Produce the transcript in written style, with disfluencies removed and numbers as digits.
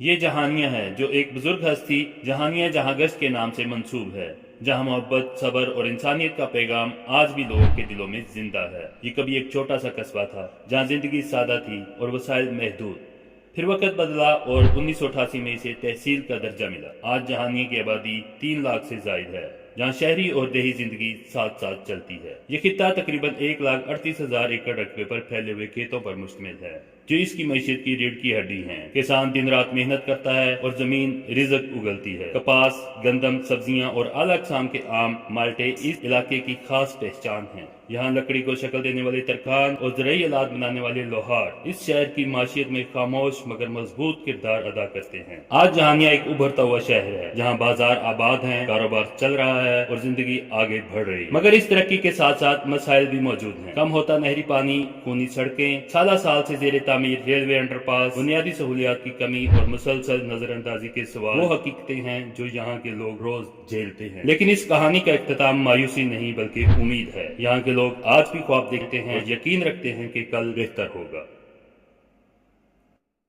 یہ جہانیہ ہے جو ایک بزرگ ہستی جہانیہ جہاں گشت کے نام سے منسوب ہے، جہاں محبت، صبر اور انسانیت کا پیغام آج بھی لوگوں کے دلوں میں زندہ ہے۔ یہ کبھی ایک چھوٹا سا قصبہ تھا جہاں زندگی سادہ تھی اور وسائل محدود۔ پھر وقت بدلا اور 1988 میں اسے تحصیل کا درجہ ملا۔ آج جہانیہ کی آبادی 3 لاکھ سے زائد ہے، جہاں شہری اور دیہی زندگی ساتھ ساتھ چلتی ہے۔ یہ خطہ تقریباً 1,38,000 ایکڑ رقبے پر پھیلے ہوئے کھیتوں پر مشتمل ہے، جو اس کی معیشت کی ریڑھ کی ہڈی ہیں۔ کسان دن رات محنت کرتا ہے اور زمین رزق اگلتی ہے۔ کپاس، گندم، سبزیاں اور اعلیٰ اقسام کے آم، مالٹے اس علاقے کی خاص پہچان ہیں۔ یہاں لکڑی کو شکل دینے والے ترکھان اور زرعی آلات بنانے والے لوہار اس شہر کی معیشت میں خاموش مگر مضبوط کردار ادا کرتے ہیں۔ آج جہانیہ ایک ابھرتا ہوا شہر ہے جہاں بازار آباد ہیں، کاروبار چل رہا ہے اور زندگی آگے بڑھ رہی ہے۔ مگر اس ترقی کے ساتھ ساتھ مسائل بھی موجود ہیں۔ کم ہوتا نہری پانی، خونی سڑکیں، سالہ سال سے زیر تعمیر ریلوے انڈر پاس، بنیادی سہولیات کی کمی اور مسلسل نظر اندازی کے سوا وہ حقیقتیں ہیں جو یہاں کے لوگ روز جھیلتے ہیں۔ لیکن اس کہانی کا اختتام مایوسی نہیں بلکہ امید ہے۔ یہاں کے لوگ آج بھی خواب دیکھتے ہیں اور یقین رکھتے ہیں کہ کل بہتر ہوگا۔